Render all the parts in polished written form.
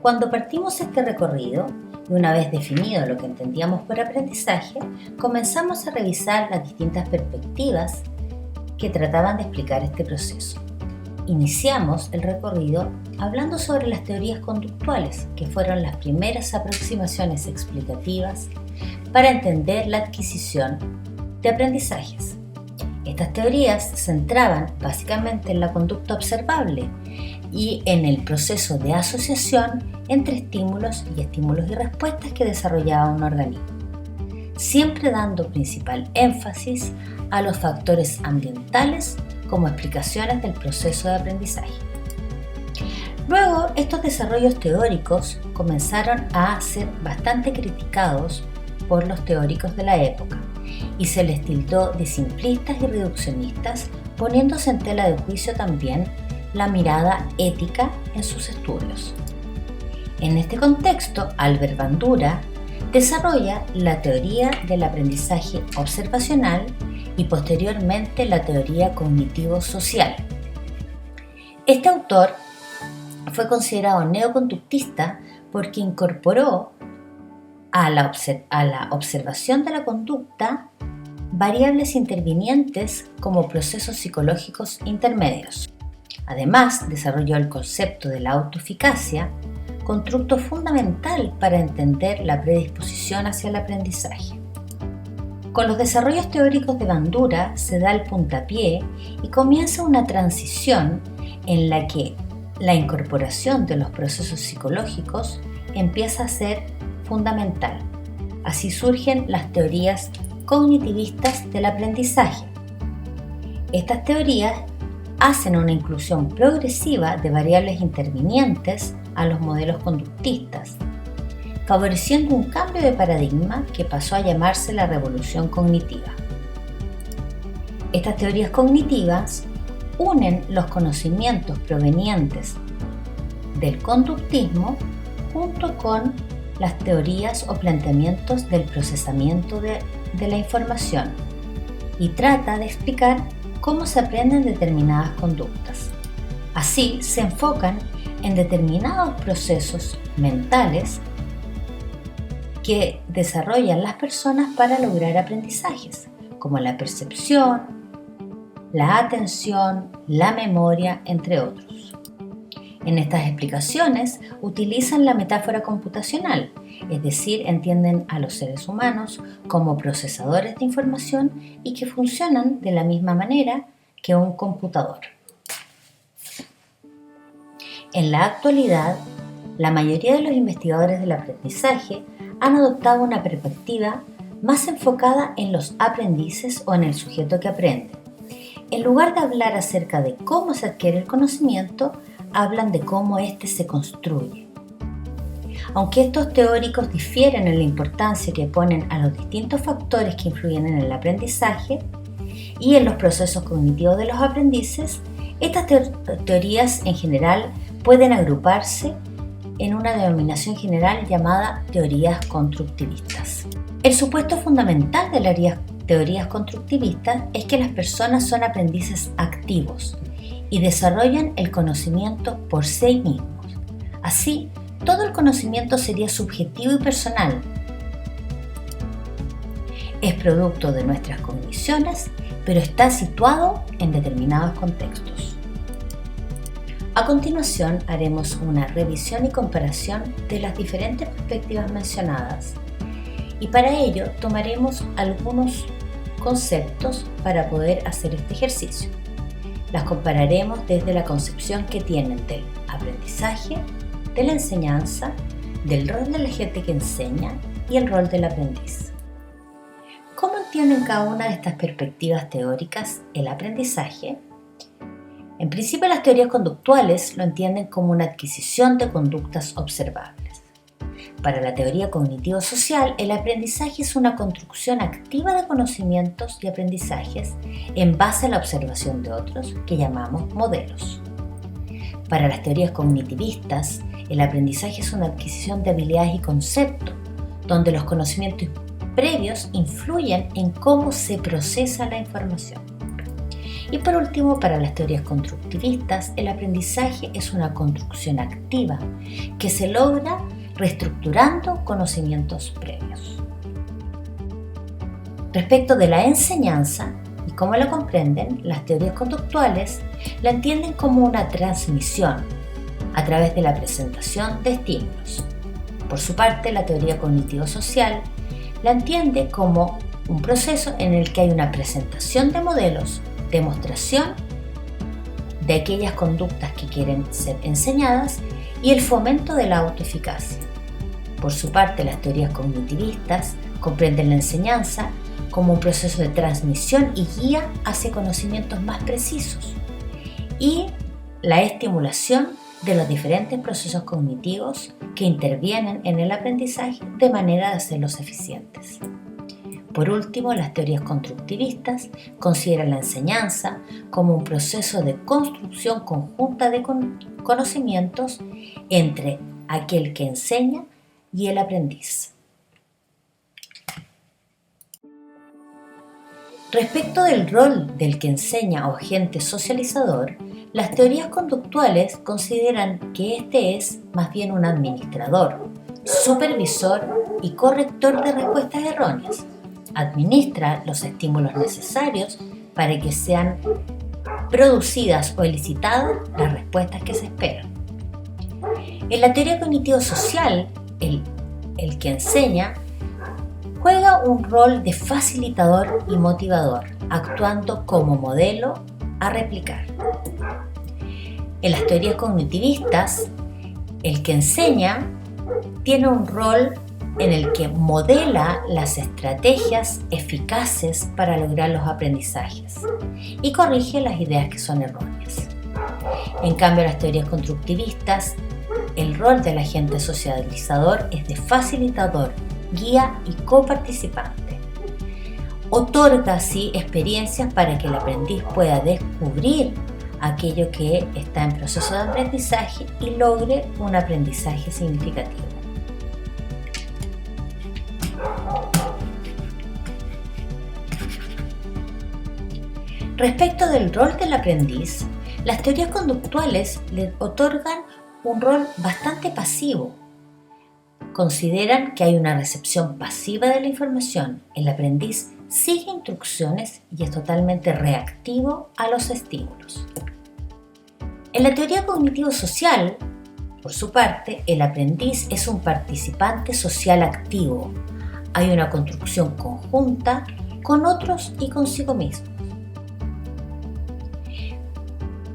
Cuando partimos este recorrido, y una vez definido lo que entendíamos por aprendizaje, comenzamos a revisar las distintas perspectivas que trataban de explicar este proceso. Iniciamos el recorrido hablando sobre las teorías conductuales, que fueron las primeras aproximaciones explicativas para entender la adquisición de aprendizajes. Estas teorías se centraban básicamente en la conducta observable y en el proceso de asociación entre estímulos y respuestas que desarrollaba un organismo, siempre dando principal énfasis a los factores ambientales como explicaciones del proceso de aprendizaje. Luego, estos desarrollos teóricos comenzaron a ser bastante criticados por los teóricos de la época y se les tildó de simplistas y reduccionistas, poniéndose en tela de juicio también la mirada ética en sus estudios. En este contexto, Albert Bandura desarrolla la teoría del aprendizaje observacional y posteriormente la teoría cognitivo-social. Este autor fue considerado neoconductista porque incorporó a la observación de la conducta variables intervinientes como procesos psicológicos intermedios. Además, desarrolló el concepto de la autoeficacia, constructo fundamental para entender la predisposición hacia el aprendizaje. Con los desarrollos teóricos de Bandura se da el puntapié y comienza una transición en la que la incorporación de los procesos psicológicos empieza a ser fundamental. Así surgen las teorías cognitivistas del aprendizaje. Estas teorías hacen una inclusión progresiva de variables intervinientes a los modelos conductistas, favoreciendo un cambio de paradigma que pasó a llamarse la revolución cognitiva. Estas teorías cognitivas unen los conocimientos provenientes del conductismo junto con las teorías o planteamientos del procesamiento de la información y trata de explicar cómo se aprenden determinadas conductas. Así se enfocan en determinados procesos mentales que desarrollan las personas para lograr aprendizajes, como la percepción, la atención, la memoria, entre otros. En estas explicaciones utilizan la metáfora computacional, es decir, entienden a los seres humanos como procesadores de información y que funcionan de la misma manera que un computador. En la actualidad, la mayoría de los investigadores del aprendizaje han adoptado una perspectiva más enfocada en los aprendices o en el sujeto que aprende. En lugar de hablar acerca de cómo se adquiere el conocimiento, hablan de cómo éste se construye. Aunque estos teóricos difieren en la importancia que ponen a los distintos factores que influyen en el aprendizaje y en los procesos cognitivos de los aprendices, estas teorías en general pueden agruparse en una denominación general llamada teorías constructivistas. El supuesto fundamental de las teorías constructivistas es que las personas son aprendices activos y desarrollan el conocimiento por sí mismos. Así, todo el conocimiento sería subjetivo y personal. Es producto de nuestras cogniciones, pero está situado en determinados contextos. A continuación, haremos una revisión y comparación de las diferentes perspectivas mencionadas y para ello tomaremos algunos conceptos para poder hacer este ejercicio. Las compararemos desde la concepción que tienen del aprendizaje, de la enseñanza, del rol de la gente que enseña y el rol del aprendiz. ¿Cómo entienden cada una de estas perspectivas teóricas el aprendizaje? En principio, las teorías conductuales lo entienden como una adquisición de conductas observables. Para la teoría cognitivo-social, el aprendizaje es una construcción activa de conocimientos y aprendizajes en base a la observación de otros, que llamamos modelos. Para las teorías cognitivistas, el aprendizaje es una adquisición de habilidades y conceptos, donde los conocimientos previos influyen en cómo se procesa la información. Y por último, para las teorías constructivistas, el aprendizaje es una construcción activa que se logra reestructurando conocimientos previos. Respecto de la enseñanza y cómo la comprenden, las teorías conductuales la entienden como una transmisión a través de la presentación de estímulos. Por su parte, la teoría cognitivo-social la entiende como un proceso en el que hay una presentación de modelos, demostración de aquellas conductas que quieren ser enseñadas y el fomento de la autoeficacia. Por su parte, las teorías cognitivistas comprenden la enseñanza como un proceso de transmisión y guía hacia conocimientos más precisos y la estimulación de los diferentes procesos cognitivos que intervienen en el aprendizaje de manera de hacerlos eficientes. Por último, las teorías constructivistas consideran la enseñanza como un proceso de construcción conjunta de conocimientos entre aquel que enseña y el aprendiz. Respecto del rol del que enseña o agente socializador, las teorías conductuales consideran que este es más bien un administrador, supervisor y corrector de respuestas erróneas. Administra los estímulos necesarios para que sean producidas o elicitadas las respuestas que se esperan. En la teoría cognitivo-social, el que enseña juega un rol de facilitador y motivador, actuando como modelo a replicar. En las teorías cognitivistas, el que enseña tiene un rol en el que modela las estrategias eficaces para lograr los aprendizajes y corrige las ideas que son erróneas. En cambio, las teorías constructivistas, el rol del agente socializador es de facilitador, guía y coparticipante. Otorga así experiencias para que el aprendiz pueda descubrir aquello que está en proceso de aprendizaje y logre un aprendizaje significativo. Respecto del rol del aprendiz, las teorías conductuales le otorgan un rol bastante pasivo. Consideran que hay una recepción pasiva de la información. El aprendiz sigue instrucciones y es totalmente reactivo a los estímulos. En la teoría cognitivo-social, por su parte, el aprendiz es un participante social activo. Hay una construcción conjunta con otros y consigo mismo.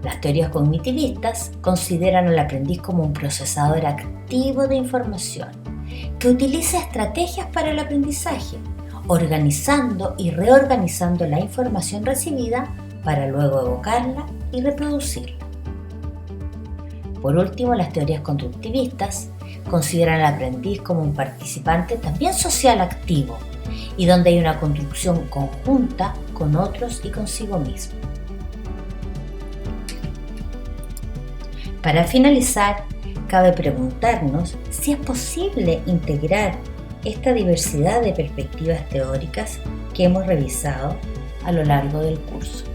Las teorías cognitivistas consideran al aprendiz como un procesador activo de información que utiliza estrategias para el aprendizaje, organizando y reorganizando la información recibida para luego evocarla y reproducirla. Por último, las teorías constructivistas consideran al aprendiz como un participante también social activo y donde hay una construcción conjunta con otros y consigo mismo. Para finalizar, cabe preguntarnos si es posible integrar esta diversidad de perspectivas teóricas que hemos revisado a lo largo del curso.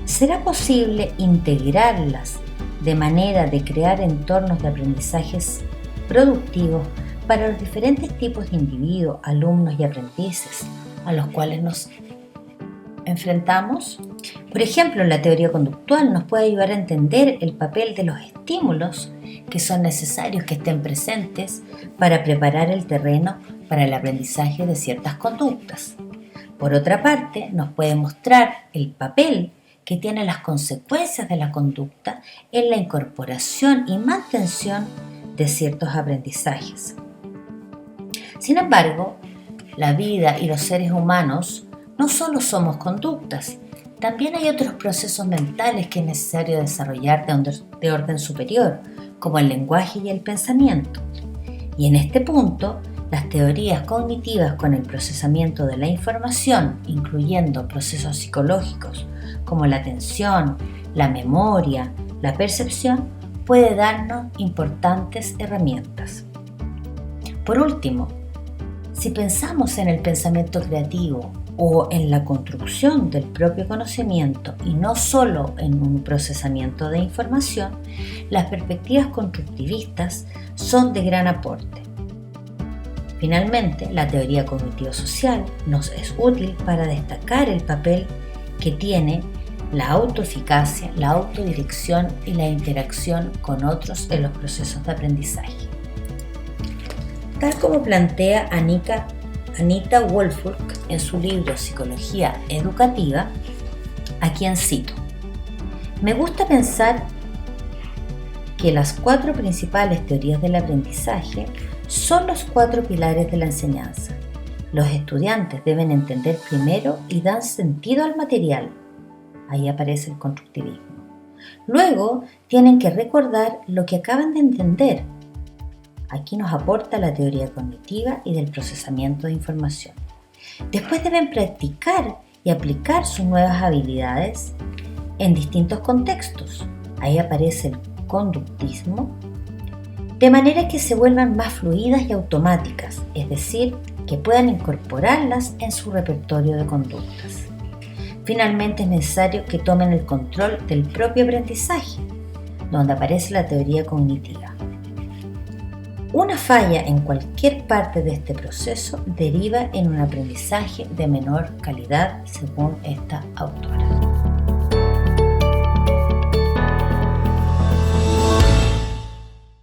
¿Será posible integrarlas de manera de crear entornos de aprendizajes productivos para los diferentes tipos de individuos, alumnos y aprendices a los cuales nos enfrentamos? Por ejemplo, la teoría conductual nos puede ayudar a entender el papel de los estímulos que son necesarios que estén presentes para preparar el terreno para el aprendizaje de ciertas conductas. Por otra parte, nos puede mostrar el papel que tienen las consecuencias de la conducta en la incorporación y mantención de ciertos aprendizajes. Sin embargo, la vida y los seres humanos no solo somos conductas, también hay otros procesos mentales que es necesario desarrollar de orden superior, como el lenguaje y el pensamiento. Y en este punto, las teorías cognitivas con el procesamiento de la información, incluyendo procesos psicológicos como la atención, la memoria, la percepción, puede darnos importantes herramientas. Por último, si pensamos en el pensamiento creativo o en la construcción del propio conocimiento y no solo en un procesamiento de información, las perspectivas constructivistas son de gran aporte. Finalmente, la teoría cognitivo-social nos es útil para destacar el papel que tiene la autoeficacia, la autodirección y la interacción con otros en los procesos de aprendizaje. Tal como plantea Anita Wohlforth en su libro Psicología Educativa, a quien cito: me gusta pensar que las 4 principales teorías del aprendizaje son los 4 pilares de la enseñanza. Los estudiantes deben entender primero y dar sentido al material. Ahí aparece el constructivismo. Luego tienen que recordar lo que acaban de entender. Aquí nos aporta la teoría cognitiva y del procesamiento de información. Después deben practicar y aplicar sus nuevas habilidades en distintos contextos. Ahí aparece el conductismo, de manera que se vuelvan más fluidas y automáticas, es decir, que puedan incorporarlas en su repertorio de conductas. Finalmente es necesario que tomen el control del propio aprendizaje, donde aparece la teoría cognitiva. Una falla en cualquier parte de este proceso deriva en un aprendizaje de menor calidad, según esta autora.